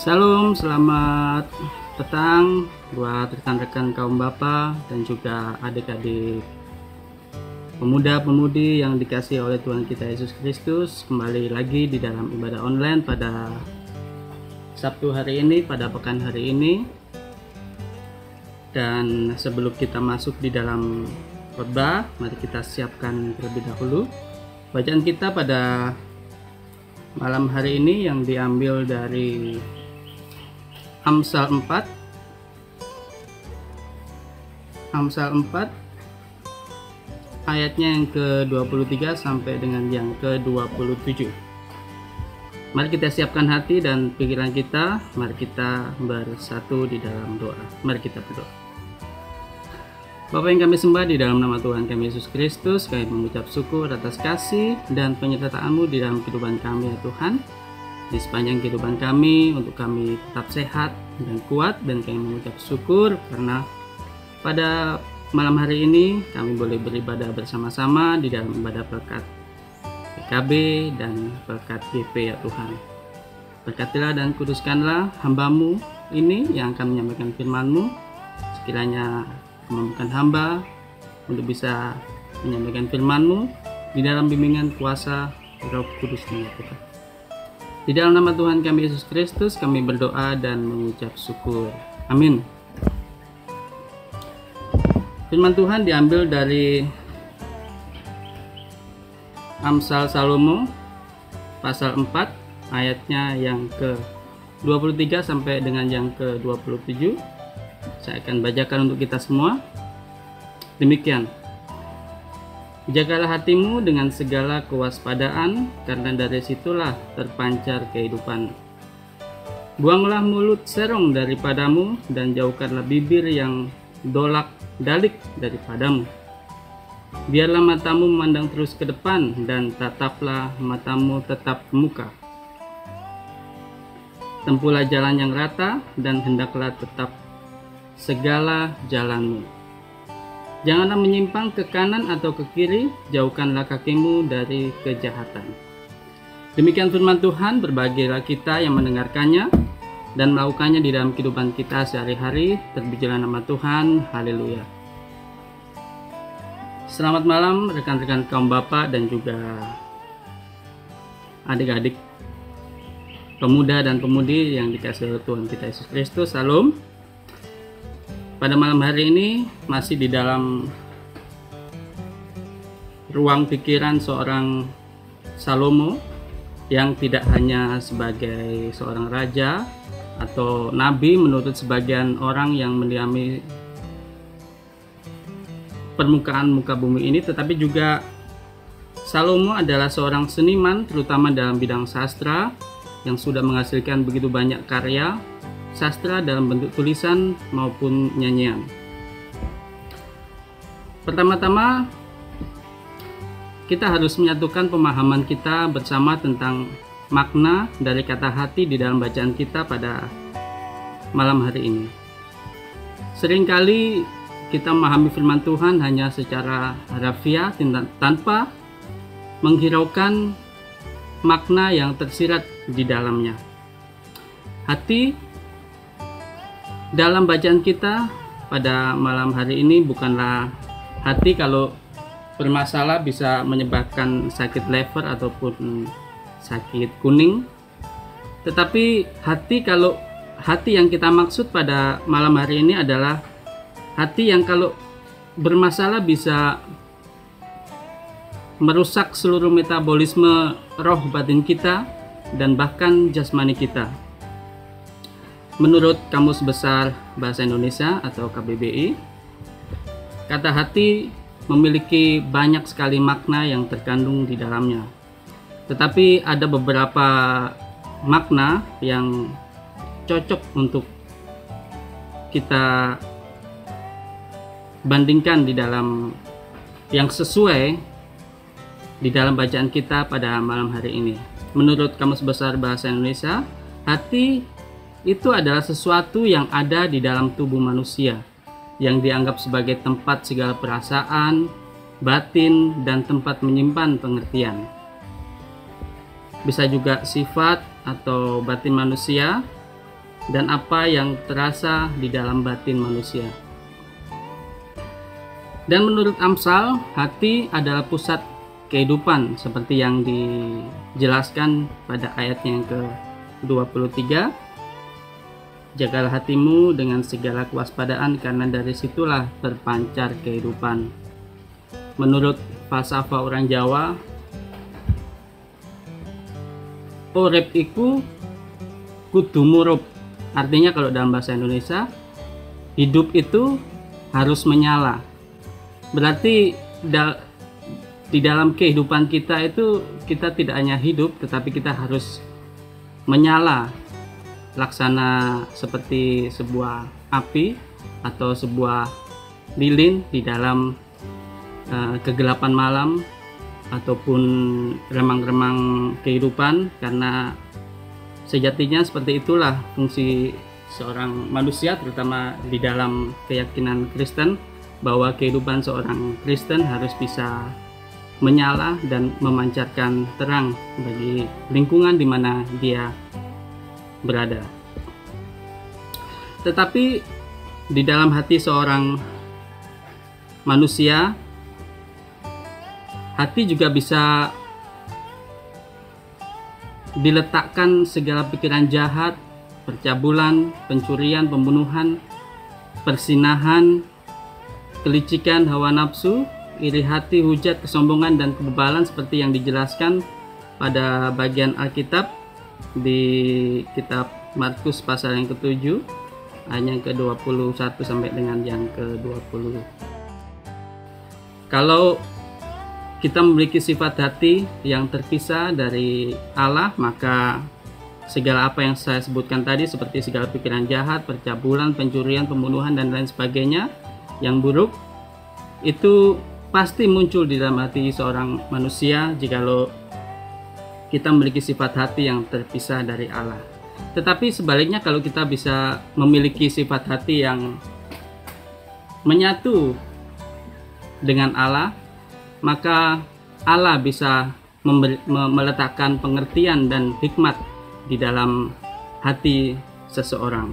Salam, selamat petang buat rekan-rekan kaum bapa dan juga adik-adik pemuda-pemudi yang dikasihi oleh Tuhan kita Yesus Kristus. Kembali lagi di dalam ibadah online pada Sabtu hari ini, pada pekan hari ini. Dan sebelum kita masuk di dalam khotbah, mari kita siapkan terlebih dahulu bacaan kita pada malam hari ini yang diambil dari Amsal 4 ayatnya yang ke-23 sampai dengan yang ke-27. Mari kita siapkan hati dan pikiran kita, mari kita bersatu di dalam doa. Mari kita berdoa. Bapa yang kami sembah, di dalam nama Tuhan kami Yesus Kristus, kami mengucap syukur atas kasih dan penyertaan-Mu di dalam kehidupan kami ya Tuhan. Di sepanjang kehidupan kami, untuk kami tetap sehat dan kuat, dan kami mengucap syukur karena pada malam hari ini kami boleh beribadah bersama-sama di dalam ibadah berkat PKB dan berkat GP ya Tuhan. Berkatilah dan kuduskanlah hamba-Mu ini yang akan menyampaikan firman-Mu. Sekiranya memampukan hamba untuk bisa menyampaikan firman-Mu di dalam bimbingan kuasa Roh Kudus-Mu ya Tuhan. Di dalam nama Tuhan kami Yesus Kristus kami berdoa dan mengucap syukur. Amin. Firman Tuhan diambil dari Amsal Salomo pasal 4 ayatnya yang ke-23 sampai dengan yang ke-27. Saya akan bacakan untuk kita semua. Demikian. Jagalah hatimu dengan segala kewaspadaan, karena dari situlah terpancar kehidupan. Buanglah mulut serong daripadamu, dan jauhkanlah bibir yang dolak-dalik daripadamu. Biarlah matamu memandang terus ke depan, dan tataplah matamu tetap ke muka. Tempuhlah jalan yang rata, dan hendaklah tetap segala jalanmu. Janganlah menyimpang ke kanan atau ke kiri, jauhkanlah kakimu dari kejahatan. Demikian firman Tuhan, berbahagialah kita yang mendengarkannya dan melakukannya di dalam kehidupan kita sehari-hari. Terpujilah nama Tuhan, haleluya. Selamat malam rekan-rekan kaum bapa dan juga adik-adik pemuda dan pemudi yang dikasihi oleh Tuhan kita Yesus Kristus. Salam. Pada malam hari ini masih di dalam ruang pikiran seorang Salomo yang tidak hanya sebagai seorang raja atau nabi menurut sebagian orang yang mendiami permukaan muka bumi ini, tetapi juga Salomo adalah seorang seniman terutama dalam bidang sastra yang sudah menghasilkan begitu banyak karya sastra dalam bentuk tulisan maupun nyanyian. Pertama-tama kita harus menyatukan pemahaman kita bersama tentang makna dari kata hati di dalam bacaan kita pada malam hari ini. Seringkali kita memahami firman Tuhan hanya secara harfiah tanpa menghiraukan makna yang tersirat di dalamnya. Hati dalam bacaan kita pada malam hari ini bukanlah hati kalau bermasalah bisa menyebabkan sakit lever ataupun sakit kuning, tetapi hati yang kita maksud pada malam hari ini adalah hati yang kalau bermasalah bisa merusak seluruh metabolisme roh batin kita dan bahkan jasmani kita. Menurut Kamus Besar Bahasa Indonesia atau KBBI, kata hati memiliki banyak sekali makna yang terkandung di dalamnya. Tetapi ada beberapa makna yang cocok untuk kita bandingkan di dalam yang sesuai di dalam bacaan kita pada malam hari ini. Menurut Kamus Besar Bahasa Indonesia, hati itu adalah sesuatu yang ada di dalam tubuh manusia, yang dianggap sebagai tempat segala perasaan, batin, dan tempat menyimpan pengertian. Bisa juga sifat atau batin manusia dan apa yang terasa di dalam batin manusia. Dan menurut Amsal, hati adalah pusat kehidupan seperti yang dijelaskan pada ayatnya yang ke-23. Jagalah hatimu dengan segala kewaspadaan, karena dari situlah terpancar kehidupan. Menurut falsafah orang Jawa, urip iku kudu murup. Artinya kalau dalam bahasa Indonesia, hidup itu harus menyala. Berarti di dalam kehidupan kita itu, kita tidak hanya hidup, tetapi kita harus menyala, laksana seperti sebuah api atau sebuah lilin di dalam kegelapan malam ataupun remang-remang kehidupan, karena sejatinya seperti itulah fungsi seorang manusia, terutama di dalam keyakinan Kristen, bahwa kehidupan seorang Kristen harus bisa menyala dan memancarkan terang bagi lingkungan di mana dia berada. Tetapi di dalam hati seorang manusia, hati juga bisa diletakkan segala pikiran jahat, percabulan, pencurian, pembunuhan, persinahan, kelicikan, hawa nafsu, iri hati, hujat, kesombongan, dan kebebalan seperti yang dijelaskan pada bagian Alkitab di kitab Markus pasal yang ke-7 ayat yang ke-21 sampai dengan yang ke-20. Kalau kita memiliki sifat hati yang terpisah dari Allah, maka segala apa yang saya sebutkan tadi, seperti segala pikiran jahat, percabulan, pencurian, pembunuhan, dan lain sebagainya yang buruk, itu pasti muncul di dalam hati seorang manusia jikalau kita memiliki sifat hati yang terpisah dari Allah. Tetapi sebaliknya, kalau kita bisa memiliki sifat hati yang menyatu dengan Allah, maka Allah bisa meletakkan pengertian dan hikmat di dalam hati seseorang.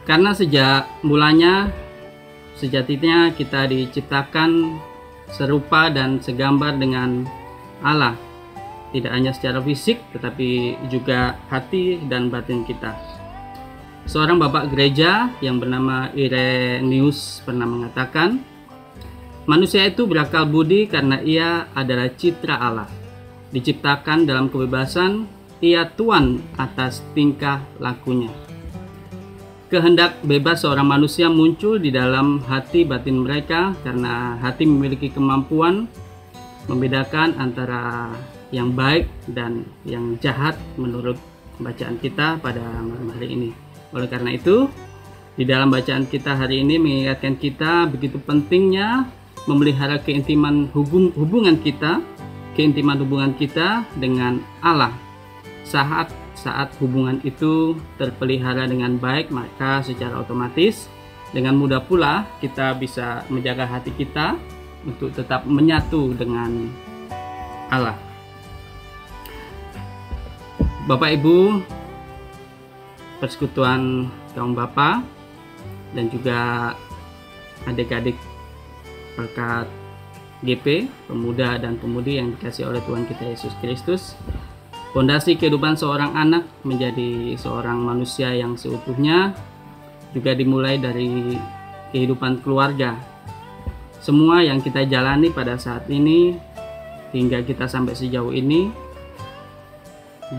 Karena sejak mulanya, sejatinya kita diciptakan serupa dan segambar dengan Allah, tidak hanya secara fisik tetapi juga hati dan batin kita. Seorang bapak gereja yang bernama Irenaeus pernah mengatakan, manusia itu berakal budi karena ia adalah citra Allah, diciptakan dalam kebebasan, ia tuan atas tingkah lakunya. Kehendak bebas seorang manusia muncul di dalam hati batin mereka karena hati memiliki kemampuan membedakan antara yang baik dan yang jahat menurut bacaan kita pada malam hari ini. Oleh karena itu, di dalam bacaan kita hari ini mengingatkan kita begitu pentingnya memelihara keintiman hubungan kita dengan Allah. Saat hubungan itu terpelihara dengan baik, maka secara otomatis dengan mudah pula kita bisa menjaga hati kita untuk tetap menyatu dengan Allah. Bapak Ibu, persekutuan kaum bapa dan juga adik-adik berkat GP, pemuda dan pemudi yang dikasihi oleh Tuhan kita Yesus Kristus, fondasi kehidupan seorang anak menjadi seorang manusia yang seutuhnya juga dimulai dari kehidupan keluarga. Semua yang kita jalani pada saat ini hingga kita sampai sejauh ini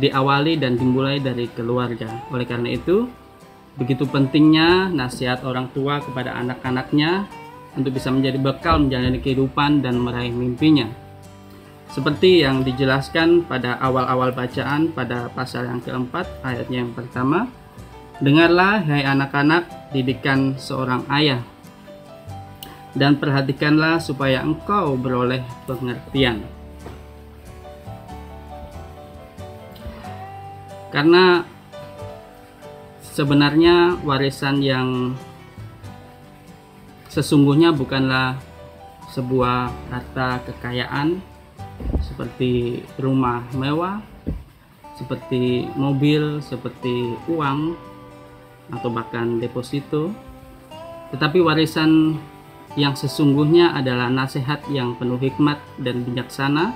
diawali dan dimulai dari keluarga. Oleh karena itu, begitu pentingnya nasihat orang tua kepada anak-anaknya untuk bisa menjadi bekal menjalani kehidupan dan meraih mimpinya. Seperti yang dijelaskan pada awal-awal bacaan pada pasal yang keempat ayatnya yang pertama, dengarlah hai anak-anak didikan seorang ayah, dan perhatikanlah supaya engkau beroleh pengertian. Karena sebenarnya warisan yang sesungguhnya bukanlah sebuah harta kekayaan, seperti rumah mewah, seperti mobil, seperti uang, atau bahkan deposito. Tetapi warisan yang sesungguhnya adalah nasihat yang penuh hikmat dan bijaksana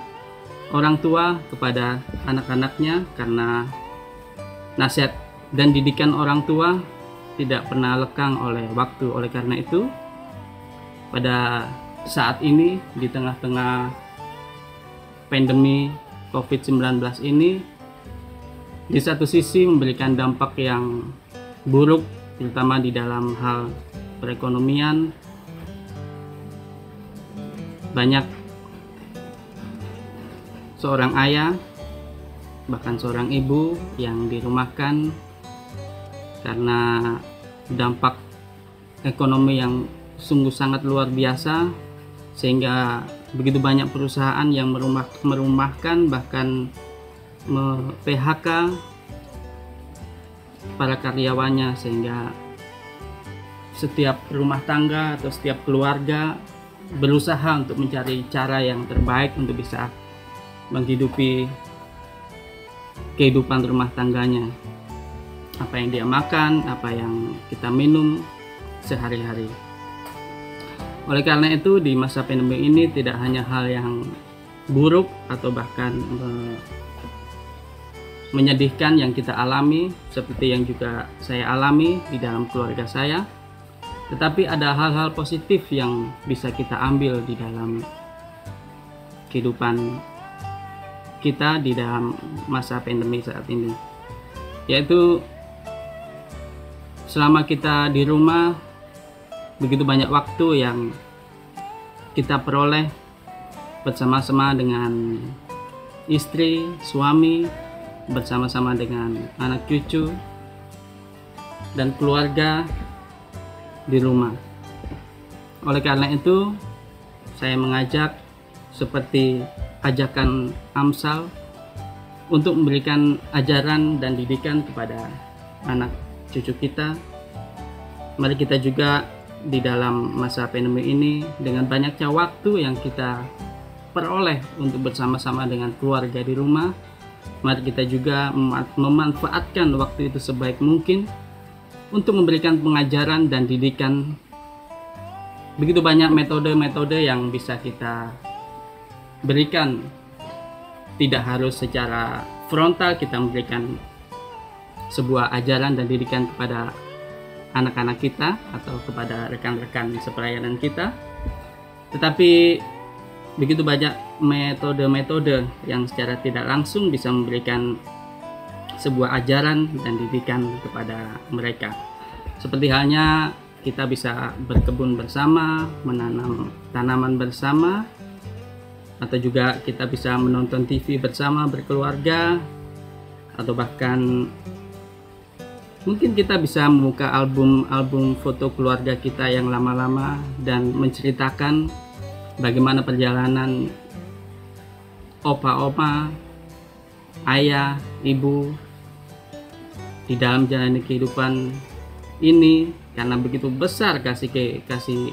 orang tua kepada anak-anaknya, karena nasihat dan didikan orang tua tidak pernah lekang oleh waktu. Oleh karena itu, pada saat ini di tengah-tengah pandemi COVID-19 ini, di satu sisi memberikan dampak yang buruk, terutama di dalam hal perekonomian. Banyak seorang ayah, bahkan seorang ibu yang dirumahkan karena dampak ekonomi yang sungguh sangat luar biasa, sehingga begitu banyak perusahaan yang merumahkan, bahkan PHK para karyawannya, sehingga setiap rumah tangga atau setiap keluarga berusaha untuk mencari cara yang terbaik untuk bisa menghidupi kehidupan rumah tangganya. Apa yang dia makan, apa yang kita minum sehari-hari. Oleh karena itu, di masa pandemi ini tidak hanya hal yang buruk atau bahkan menyedihkan yang kita alami, seperti yang juga saya alami di dalam keluarga saya, tetapi ada hal-hal positif yang bisa kita ambil di dalam kehidupan kita di dalam masa pandemi saat ini, yaitu selama kita di rumah, begitu banyak waktu yang kita peroleh bersama-sama dengan istri, suami, bersama-sama dengan anak cucu dan keluarga di rumah. Oleh karena itu, saya mengajak seperti ajakan Amsal untuk memberikan ajaran dan didikan kepada anak cucu kita. Mari kita juga di dalam masa pandemi ini, dengan banyaknya waktu yang kita peroleh untuk bersama-sama dengan keluarga di rumah, mari kita juga memanfaatkan waktu itu sebaik mungkin untuk memberikan pengajaran dan didikan. Begitu banyak metode-metode yang bisa kita berikan. Tidak harus secara frontal kita memberikan sebuah ajaran dan didikan kepada anak-anak kita atau kepada rekan-rekan sepelayanan kita, tetapi begitu banyak metode-metode yang secara tidak langsung bisa memberikan sebuah ajaran dan didikan kepada mereka. Seperti halnya kita bisa berkebun bersama, menanam tanaman bersama, atau juga kita bisa menonton TV bersama berkeluarga, atau bahkan mungkin kita bisa membuka album foto keluarga kita yang lama-lama dan menceritakan bagaimana perjalanan opa-oma, ayah, ibu di dalam menjalani kehidupan ini, karena begitu besar kasih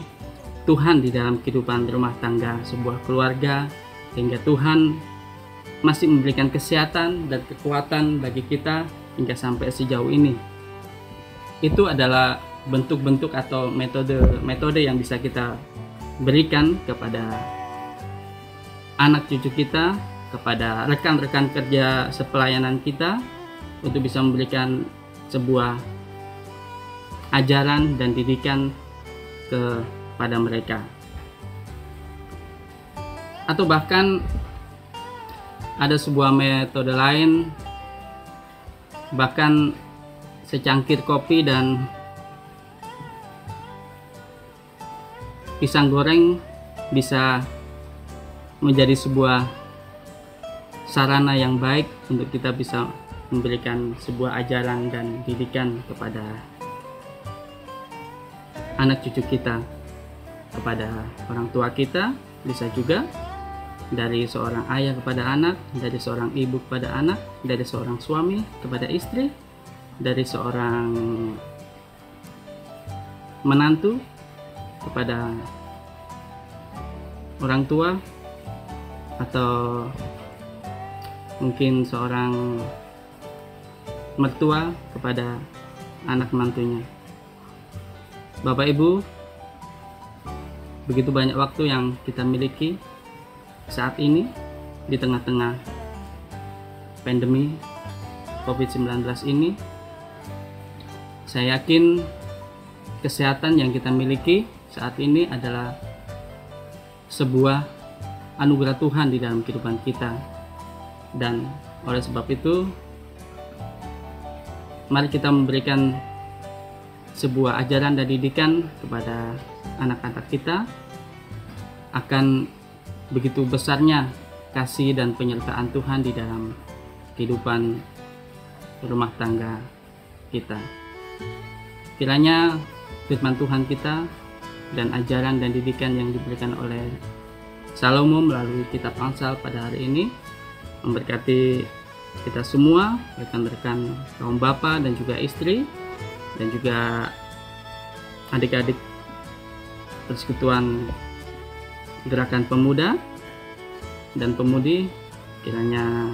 Tuhan di dalam kehidupan rumah tangga sebuah keluarga, sehingga Tuhan masih memberikan kesehatan dan kekuatan bagi kita hingga sampai sejauh ini. Itu adalah bentuk-bentuk atau metode yang bisa kita berikan kepada anak cucu kita, kepada rekan-rekan kerja sepelayanan kita, untuk bisa memberikan sebuah ajaran dan didikan kepada mereka. Atau bahkan ada sebuah metode lain, bahkan secangkir kopi dan pisang goreng bisa menjadi sebuah sarana yang baik untuk kita bisa memberikan sebuah ajaran dan didikan kepada anak cucu kita, kepada orang tua kita. Bisa juga dari seorang ayah kepada anak, dari seorang ibu kepada anak, dari seorang suami kepada istri, dari seorang menantu kepada orang tua, atau mungkin seorang mertua kepada anak mantunya. Bapak Ibu, begitu banyak waktu yang kita miliki saat ini di tengah-tengah pandemi COVID-19 ini. Saya yakin kesehatan yang kita miliki saat ini adalah sebuah anugerah Tuhan di dalam kehidupan kita. Dan oleh sebab itu, mari kita memberikan sebuah ajaran dan didikan kepada anak-anak kita akan begitu besarnya kasih dan penyertaan Tuhan di dalam kehidupan rumah tangga kita. Kiranya firman Tuhan kita dan ajaran dan didikan yang diberikan oleh Salomo melalui kitab Amsal pada hari ini memberkati kita semua, rekan-rekan kaum bapa dan juga istri, dan juga adik-adik persekutuan gerakan pemuda dan pemudi. Kiranya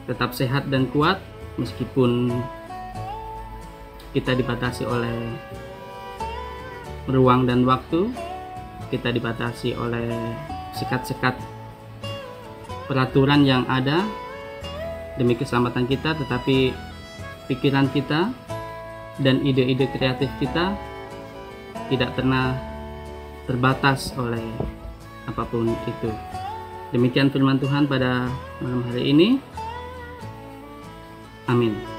tetap sehat dan kuat meskipun kita dibatasi oleh ruang dan waktu, kita dibatasi oleh sekat-sekat peraturan yang ada demi keselamatan kita, tetapi pikiran kita dan ide-ide kreatif kita tidak pernah terbatas oleh apapun itu. Demikian firman Tuhan pada malam hari ini. Amin.